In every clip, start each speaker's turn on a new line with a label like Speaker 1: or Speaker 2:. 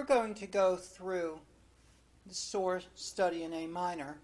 Speaker 1: we're going to go through the SOAR study in A minor,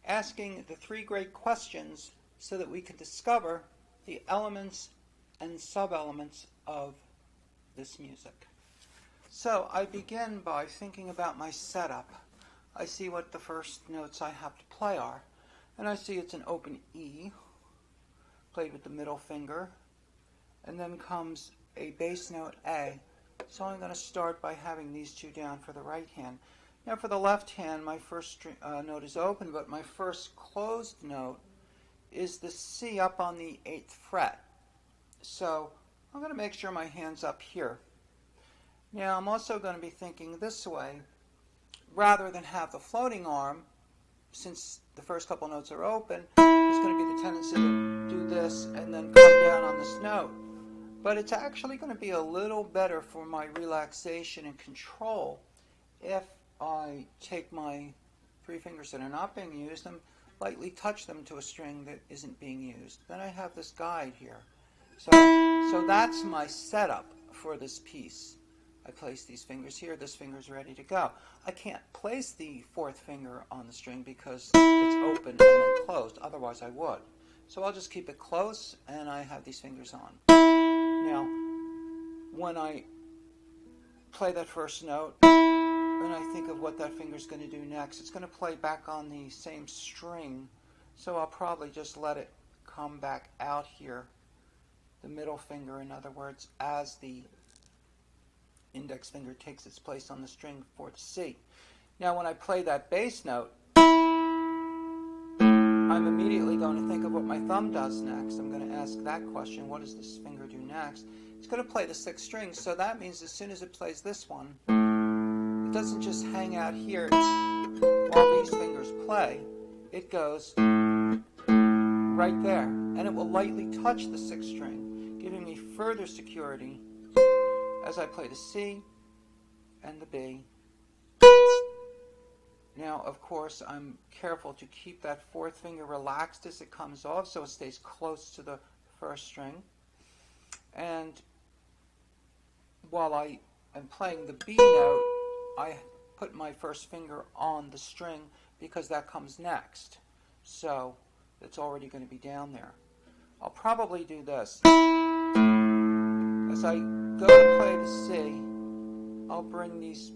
Speaker 1: asking the three great questions so that we can discover the elements and sub-elements of this music. So I begin by thinking about my setup. I see what the first notes I have to play are, and I see it's an open E, played with the middle finger, and then comes a bass note A. So I'm going to start by having these two down for the right hand. Now for the left hand, my first note is open, but my first closed note is the C up on the 8th fret. So I'm going to make sure my hand's up here. Now I'm also going to be thinking this way. Rather than have the floating arm, since the first couple notes are open, there's going to be the tendency to do this and then come down on this note. But it's actually going to be a little better for my relaxation and control if I take my three fingers that are not being used and lightly touch them to a string that isn't being used. Then I have this guide here. So that's my setup for this piece. I place these fingers here, this finger's ready to go. I can't place the fourth finger on the string because it's open and then closed, otherwise I would. So I'll just keep it close and I have these fingers on. Now, when I play that first note, and I think of what that finger's going to do next, it's going to play back on the same string, so I'll probably just let it come back out here, the middle finger, in other words, as the index finger takes its place on the string for the C. Now when I play that bass note, I'm immediately going to think of what my thumb does next. I'm going to ask that question, what does this finger do next? It's going to play the 6th string, so that means as soon as it plays this one, it doesn't just hang out here while these fingers play. It goes right there, and it will lightly touch the 6th string, giving me further security as I play the C and the B. Now, of course, I'm careful to keep that fourth finger relaxed as it comes off so it stays close to the first string. And while I am playing the B note, I put my first finger on the string because that comes next. So it's already going to be down there. I'll probably do this. As I go to play the C, I'll bring these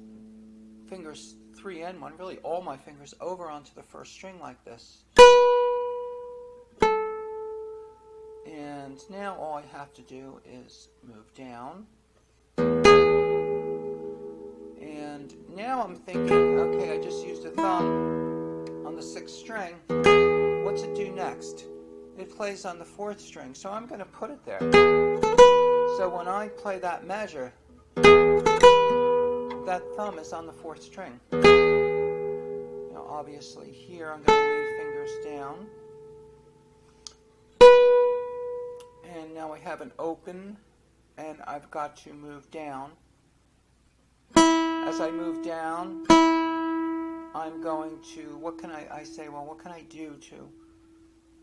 Speaker 1: fingers 3 and 1, really all my fingers, over onto the first string like this. And now all I have to do is move down. And now I'm thinking, okay, I just used a thumb on the 6th string. What's it do next? It plays on the 4th string, so I'm going to put it there. So when I play that measure, that thumb is on the 4th string. Now obviously here I'm going to leave fingers down. And now I have an open, and I've got to move down. As I move down, I'm going to, what can I say, well, what can I do to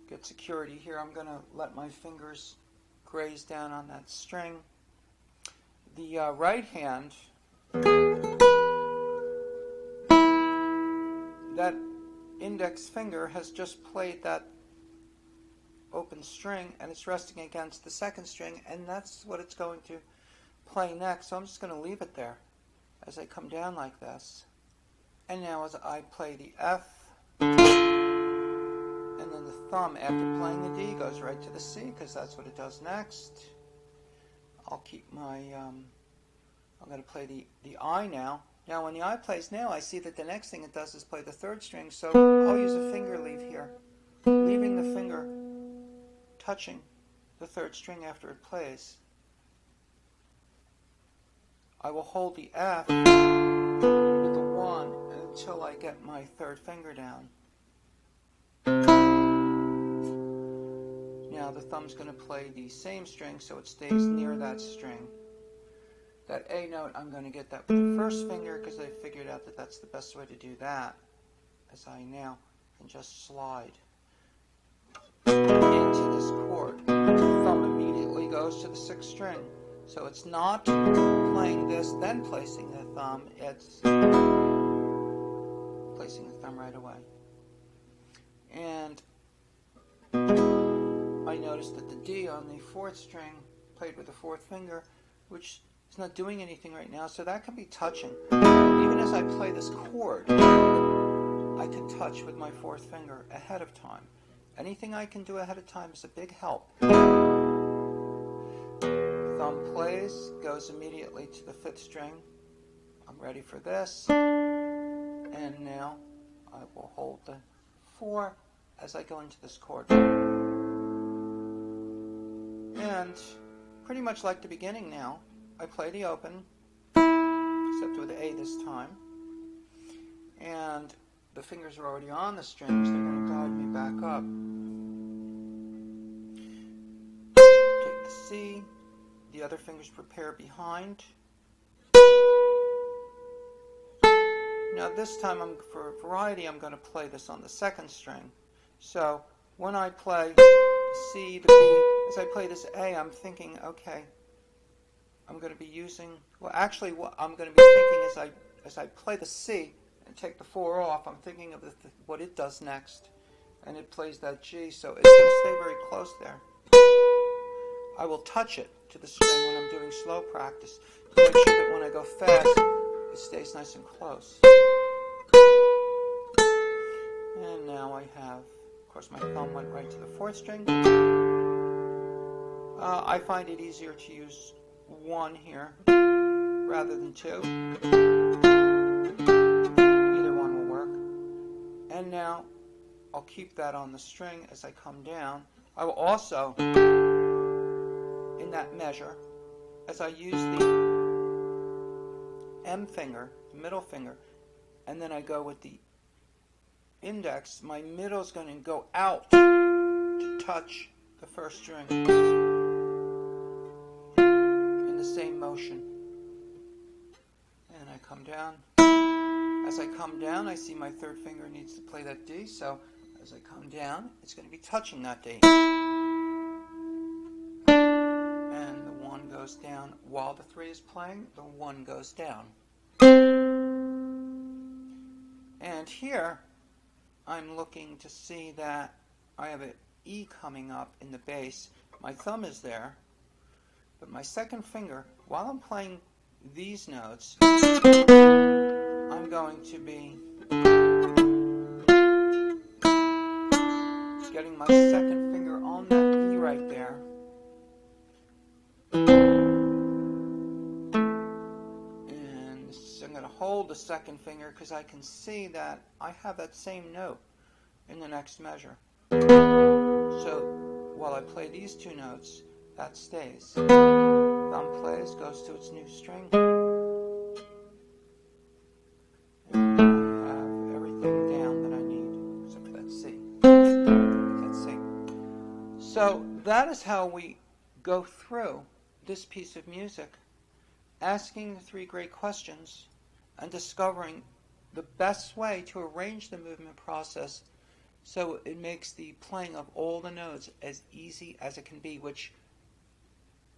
Speaker 1: get security here? I'm going to let my fingers graze down on that string. The right hand, that index finger has just played that open string and it's resting against the 2nd string, and that's what it's going to play next. So I'm just going to leave it there as I come down like this. And now as I play the F, and then the thumb after playing the D goes right to the C because that's what it does next. I'll keep my, I'm going to play the I now. Now when the I plays now, I see that the next thing it does is play the 3rd string, so I'll use a finger leave here, leaving the finger touching the 3rd string after it plays. I will hold the F with the 1 until I get my 3rd finger down. Now the thumb's going to play the same string so it stays near that string. That A note, I'm going to get that with the 1st finger because I figured out that that's the best way to do that, as I now can just slide into this chord. The thumb immediately goes to the 6th string. So it's not playing this, then placing the thumb. It's placing the thumb right away. And I noticed that the D on the fourth string played with the fourth finger, which is not doing anything right now, so that can be touching. Even as I play this chord, I can touch with my fourth finger ahead of time. Anything I can do ahead of time is a big help. Thumb plays, goes immediately to the fifth string. I'm ready for this. And now I will hold the 4 as I go into this chord. And pretty much like the beginning now, I play the open, except with the A this time. And the fingers are already on the strings, they're going to guide me back up. Take the C, the other fingers prepare behind. Now this time, for variety, I'm going to play this on the second string. So when I play C, the B, as I play this A, I'm thinking, okay, I'm going to be using, well actually what I'm going to be thinking as I play the C and take the 4 off, I'm thinking of what it does next. And it plays that G, so it's going to stay very close there. I will touch it to the string when I'm doing slow practice to make sure that when I go fast, it stays nice and close. And now I have, of course my thumb went right to the fourth string. I find it easier to use 1 here rather than 2. Either one will work. And now I'll keep that on the string as I come down. I will also, in that measure, as I use the M finger, the middle finger, and then I go with the index, my middle is going to go out to touch the first string in the same motion. And I come down. As I come down, I see my third finger needs to play that D, so as I come down, it's going to be touching that D. And the 1 goes down. While the 3 is playing, the 1 goes down. And here, I'm looking to see that I have an E coming up in the bass. My thumb is there, but my second finger, while I'm playing these notes, I'm going to be getting my second finger on that E right there. And so I'm going to hold the second finger because I can see that I have that same note in the next measure. So while I play these 2 notes, that stays. Thumb plays, goes to its new string. And I have everything down that I need, except for that C. That C. So that is how we go through this piece of music, asking the 3 great questions and discovering the best way to arrange the movement process so it makes the playing of all the notes as easy as it can be, which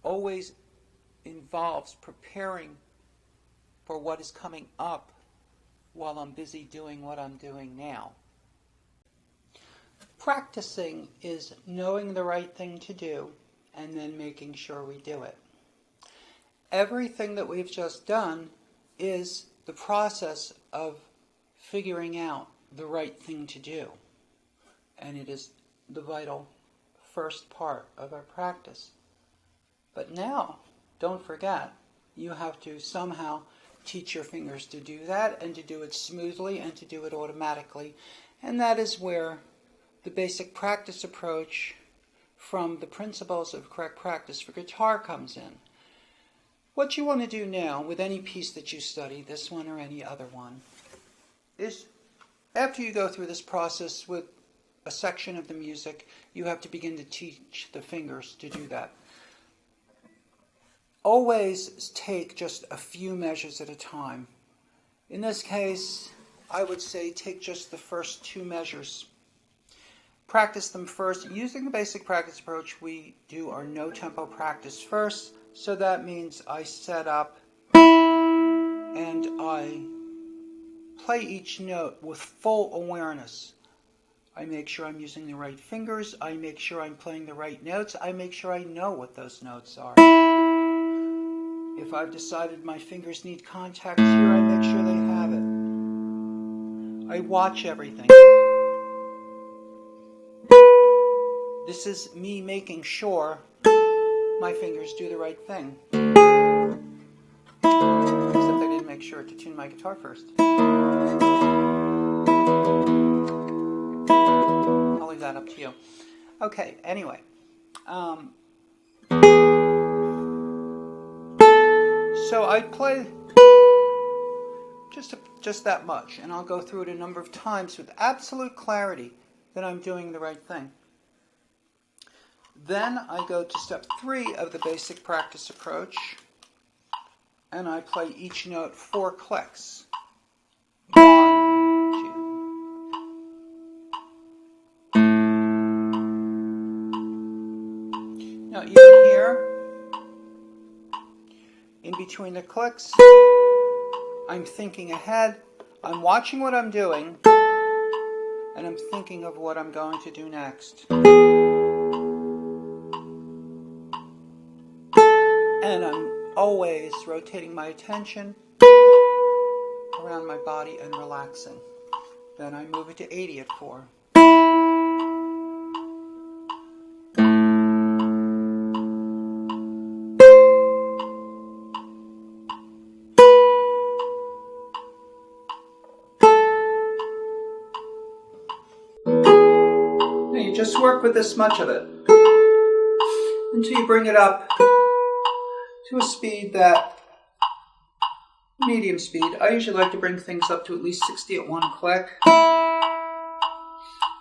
Speaker 1: always involves preparing for what is coming up while I'm busy doing what I'm doing now. Practicing is knowing the right thing to do and then making sure we do it. Everything that we've just done is the process of figuring out the right thing to do. And it is the vital first part of our practice. But now, don't forget, you have to somehow teach your fingers to do that and to do it smoothly and to do it automatically. And that is where the basic practice approach from the principles of correct practice for guitar comes in. What you want to do now with any piece that you study, this one or any other one, is after you go through this process with a section of the music, you have to begin to teach the fingers to do that. Always take just a few measures at a time. In this case, I would say take just the first 2 measures. Practice them first. Using the basic practice approach, we do our no-tempo practice first, So that means I set up and I play each note with full awareness. I make sure I'm using the right fingers. I make sure I'm playing the right notes. I make sure I know what those notes are. If I've decided my fingers need contact here, I make sure they have it. I watch everything. This is me making sure my fingers do the right thing. Except I didn't make sure to tune my guitar first. I'll leave that up to you. Okay, anyway. So I play just that much, and I'll go through it a number of times with absolute clarity that I'm doing the right thing. Then I go to step 3 of the basic practice approach, and I play each note 4 clicks. 1, 2. Now even here, in between the clicks, I'm thinking ahead, I'm watching what I'm doing, and I'm thinking of what I'm going to do next. And I'm always rotating my attention around my body and relaxing. Then I move it to 80 at 4. Now you just work with this much of it until you bring it up to a speed that, medium speed. I usually like to bring things up to at least 60 at 1 click.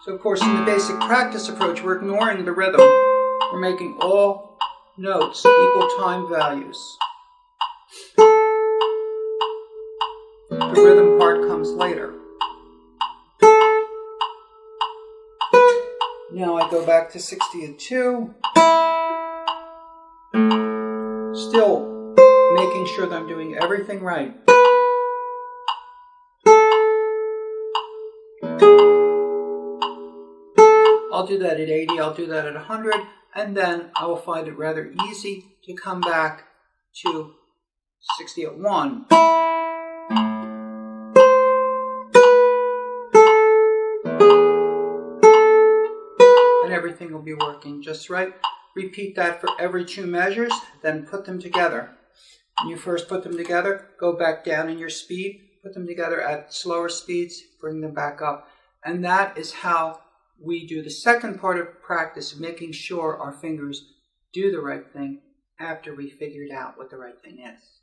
Speaker 1: So of course in the basic practice approach we're ignoring the rhythm. We're making all notes equal time values. The rhythm part comes later. Now I go back to 60 at 2. Still making sure that I'm doing everything right. I'll do that at 80, I'll do that at 100, and then I will find it rather easy to come back to 60 at 1. And everything will be working just right. Repeat that for every 2 measures, then put them together. When you first put them together, go back down in your speed, put them together at slower speeds, bring them back up. And that is how we do the second part of practice, making sure our fingers do the right thing after we figured out what the right thing is.